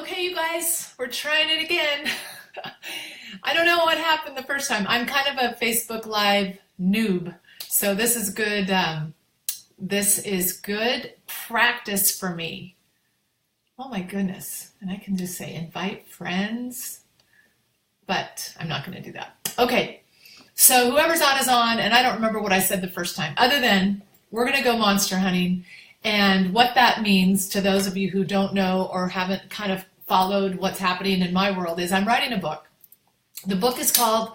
Okay, you guys, we're trying it again. I don't know what happened the first time. I'm kind of a Facebook Live noob, so this is good. This is good practice for me. Oh my goodness. And I can just say invite friends, but I'm not going to do that. Okay, so whoever's on is on, and I don't remember what I said the first time, other than we're going to go monster hunting. And what that means to those of you who don't know or haven't kind of followed what's happening in my world is I'm writing a book. The book is called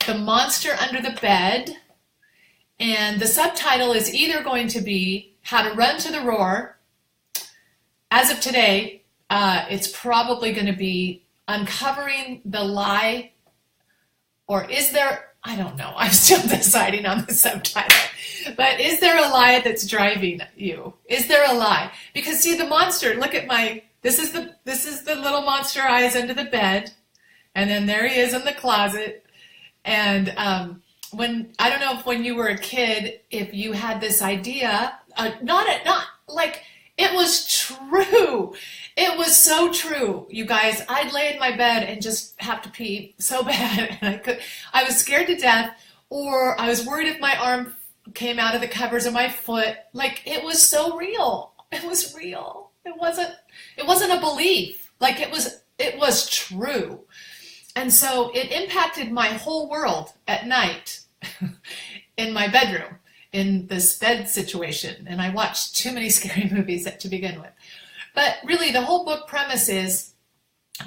The Monster Under the Bed, and the subtitle is either going to be How to Run to the Roar. As of today, it's probably going to be Uncovering the Lie, or is there, I don't know, I'm still deciding on the subtitle. But is there a lie that's driving you? Is there a lie? Because see, the monster, look at my, this is the little monster eyes under the bed, and then there he is in the closet. And when, I don't know if when you were a kid, if you had this idea, not like, it was true. It was so true, you guys. I'd lay in my bed and just have to pee so bad, and I was scared to death, or I was worried if my arm came out of the covers of my foot. Like, it was so real. It was real. It wasn't a belief. Like, it was true. And so it impacted my whole world at night in my bedroom, in this bed situation. And I watched too many scary movies to begin with. But really, the whole book premise is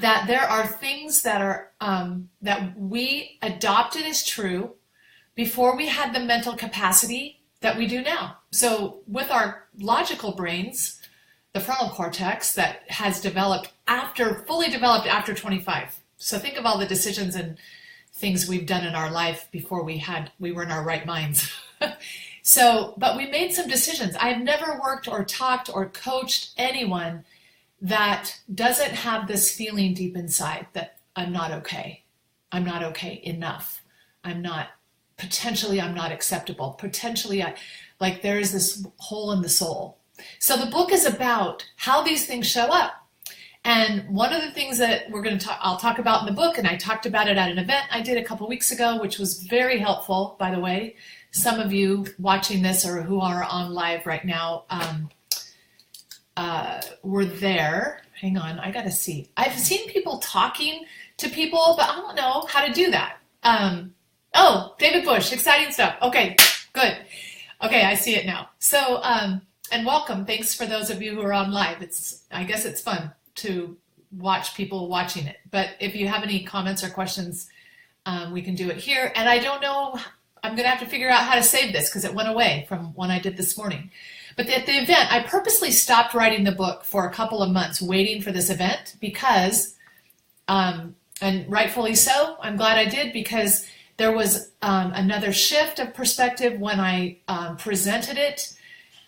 that there are things that are that we adopted as true before we had the mental capacity that we do now. So with our logical brains, the frontal cortex that has fully developed after 25. So think of all the decisions and things we've done in our life before we were in our right minds. But we made some decisions. I've never worked or talked or coached anyone that doesn't have this feeling deep inside that I'm not okay. I'm not okay enough. I'm not acceptable. Potentially, like there is this hole in the soul. So the book is about how these things show up. And one of the things that I'll talk about in the book, and I talked about it at an event I did a couple weeks ago, which was very helpful, by the way. Some of you watching this or who are on live right now were there. Hang on, I gotta see. I've seen people talking to people, but I don't know how to do that. Oh, David Bush, exciting stuff. Okay, good. Okay, I see it now. So, and welcome. Thanks for those of you who are on live. I guess it's fun to watch people watching it. But if you have any comments or questions, we can do it here. And I don't know, I'm going to have to figure out how to save this because it went away from one I did this morning. But at the event, I purposely stopped writing the book for a couple of months waiting for this event because, and rightfully so, I'm glad I did, because there was another shift of perspective when I presented it.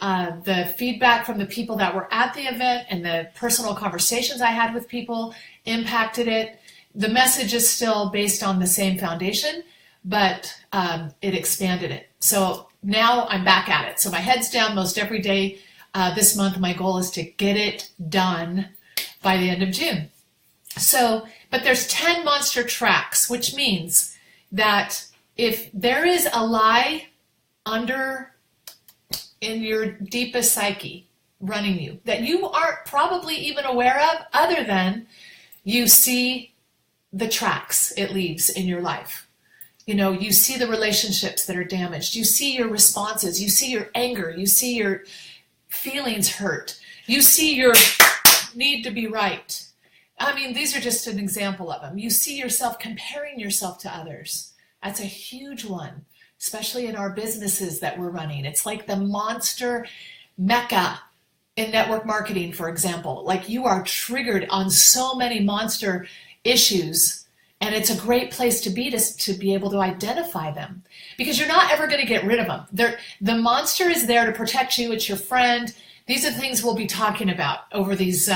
The feedback from the people that were at the event and the personal conversations I had with people impacted it. The message is still based on the same foundation, but it expanded it. So now I'm back at it. So my head's down most every day. This month, my goal is to get it done by the end of June. So, but there's 10 monster tracks, which means that if there is a lie in your deepest psyche running you that you aren't probably even aware of, other than you see the tracks it leaves in your life. You know, you see the relationships that are damaged. You see your responses. You see your anger. You see your feelings hurt. You see your need to be right. I mean, these are just an example of them. You see yourself comparing yourself to others. That's a huge one, especially in our businesses that we're running. It's like the monster mecca in network marketing, for example. Like, you are triggered on so many monster issues, and it's a great place to be able to identify them, because you're not ever going to get rid of them. The monster is there to protect you. It's your friend. These are things we'll be talking about over these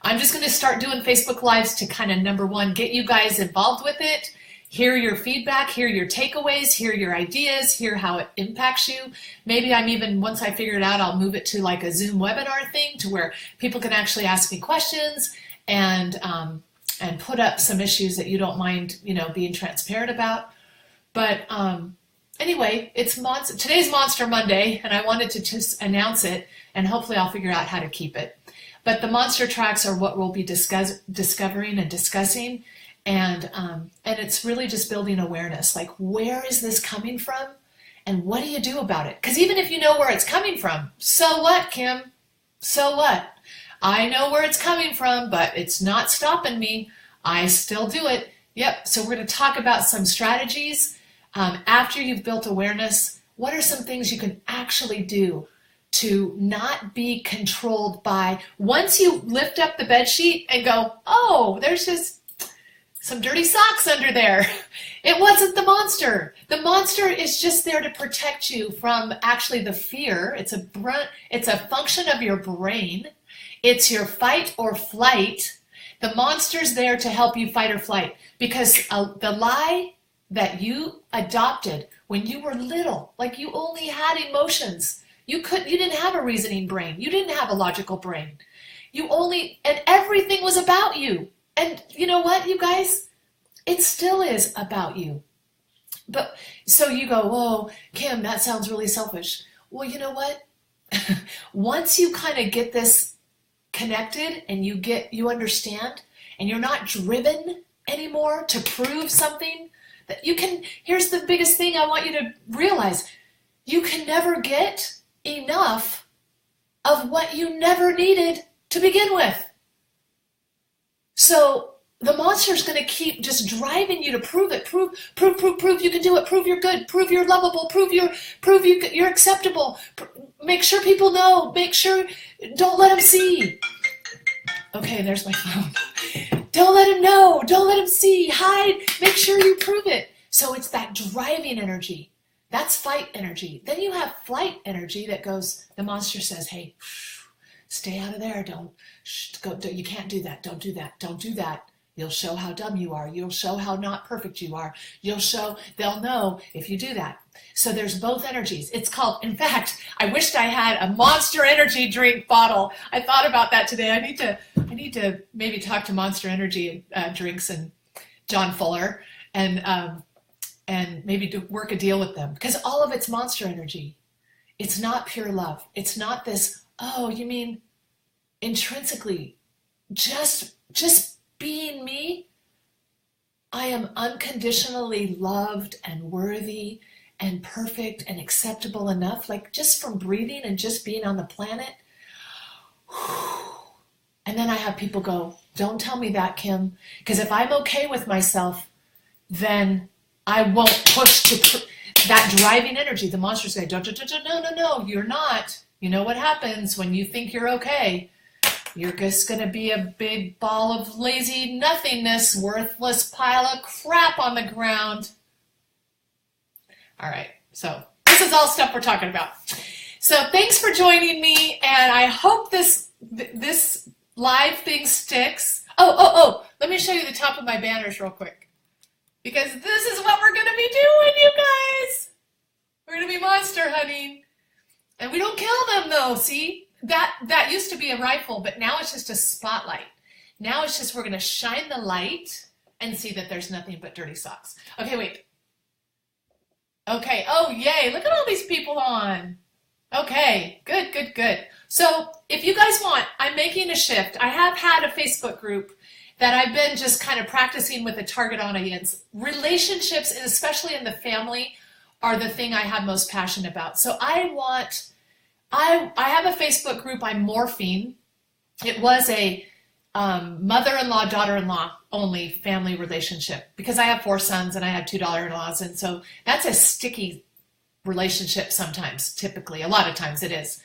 I'm just going to start doing Facebook Lives to kind of, number one, get you guys involved with it, hear your feedback, hear your takeaways, hear your ideas, hear how it impacts you. Maybe once I figure it out, I'll move it to like a Zoom webinar thing to where people can actually ask me questions and put up some issues that you don't mind, being transparent about. But anyway, today's Monster Monday, and I wanted to just announce it, and hopefully I'll figure out how to keep it. But the monster tracks are what we'll be discovering and discussing, and it's really just building awareness. Like, where is this coming from, and what do you do about it? Because even if you know where it's coming from, so what, Kim? So what? I know where it's coming from, but it's not stopping me. I still do it. Yep. So we're going to talk about some strategies. After you've built awareness, what are some things you can actually do to not be controlled by, once you lift up the bed sheet and go, oh, there's just some dirty socks under there. It wasn't the monster. The monster is just there to protect you from actually the fear. It's a function of your brain. It's your fight or flight. The monster's there to help you fight or flight, because the lie that you adopted when you were little, like you only had emotions. You didn't have a reasoning brain. You didn't have a logical brain. And everything was about you. And you know what, you guys? It still is about you. But so you go, whoa, Kim, that sounds really selfish. Well, you know what? Once you kind of get this connected and you understand, and you're not driven anymore to prove something, that here's the biggest thing I want you to realize. You can never get enough of what you never needed to begin with. So the monster's going to keep just driving you to prove it. Prove you can do it. Prove you're good. Prove you're lovable. Prove you're acceptable. Make sure people know. Don't let them see. Okay, there's my phone. Don't let him know. Don't let him see. Hide. Make sure you prove it. So it's that driving energy. That's fight energy. Then you have flight energy that goes, the monster says, hey, stay out of there. You can't do that. Don't do that. Don't do that. You'll show how dumb you are. You'll show how not perfect you are. They'll know if you do that. So there's both energies. It's called, in fact, I wished I had a Monster Energy drink bottle. I thought about that today. I need to maybe talk to Monster Energy drinks and John Fuller and maybe to work a deal with them, because all of it's monster energy. It's not pure love. It's not this, oh, you mean intrinsically, just being me, I am unconditionally loved and worthy and perfect and acceptable enough, like just from breathing and just being on the planet. And then I have people go, don't tell me that, Kim, because if I'm okay with myself, then I won't push that driving energy. The monsters say, no, you're not. You know what happens when you think you're okay? You're just going to be a big ball of lazy nothingness, worthless pile of crap on the ground. All right, so this is all stuff we're talking about. So thanks for joining me, and I hope this live thing sticks. Oh, let me show you the top of my banners real quick, because this is what we're going to be doing, you guys. We're going to be monster hunting, and we don't kill them, though, see? That used to be a rifle, but now it's just a spotlight. Now it's just we're going to shine the light and see that there's nothing but dirty socks. Okay, wait. Okay, oh, yay. Look at all these people on. Okay, good. So if you guys want, I'm making a shift. I have had a Facebook group that I've been just kind of practicing with a target audience. Relationships, and especially in the family, are the thing I have most passion about. So I have a Facebook group I'm morphing. It was a mother-in-law, daughter-in-law only family relationship, because I have 4 sons and I have 2 daughter-in-laws, and so that's a sticky relationship sometimes, typically. A lot of times it is.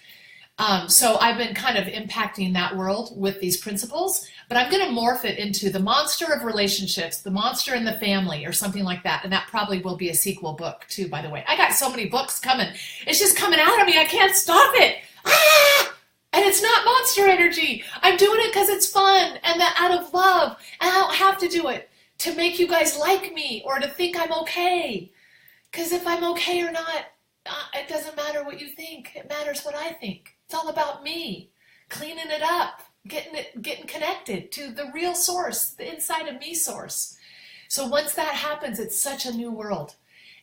So I've been kind of impacting that world with these principles, but I'm going to morph it into the monster of relationships, the monster in the family, or something like that. And that probably will be a sequel book too, by the way. I got so many books coming. It's just coming out of me. I can't stop it. Ah! And it's not monster energy. I'm doing it because it's fun and that out of love. And I don't have to do it to make you guys like me or to think I'm okay. Because if I'm okay or not, it doesn't matter what you think. It matters what I think. It's all about me, cleaning it up, getting connected to the real source, the inside of me source. So once that happens, it's such a new world.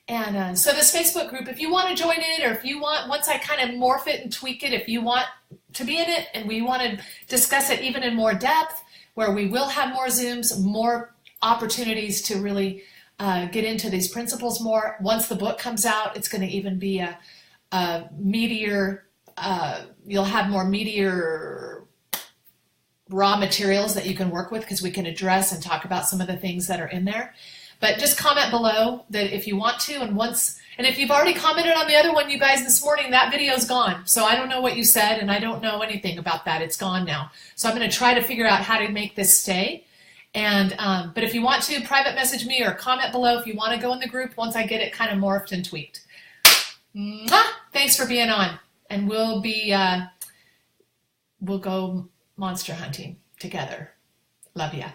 And so this Facebook group, if you want to join it, or if you want, once I kind of morph it and tweak it, if you want to be in it and we want to discuss it even in more depth, where we will have more Zooms, more opportunities to really get into these principles more. Once the book comes out, it's going to even be a meatier, you'll have more meatier raw materials that you can work with, because we can address and talk about some of the things that are in there. But just comment below that if you want to, and if you've already commented on the other one, you guys, this morning, that video's gone. So I don't know what you said, and I don't know anything about that. It's gone now. So I'm going to try to figure out how to make this stay. And but if you want to, private message me or comment below if you want to go in the group once I get it kind of morphed and tweaked. Mwah! Thanks for being on, and we'll go monster hunting together. Love ya.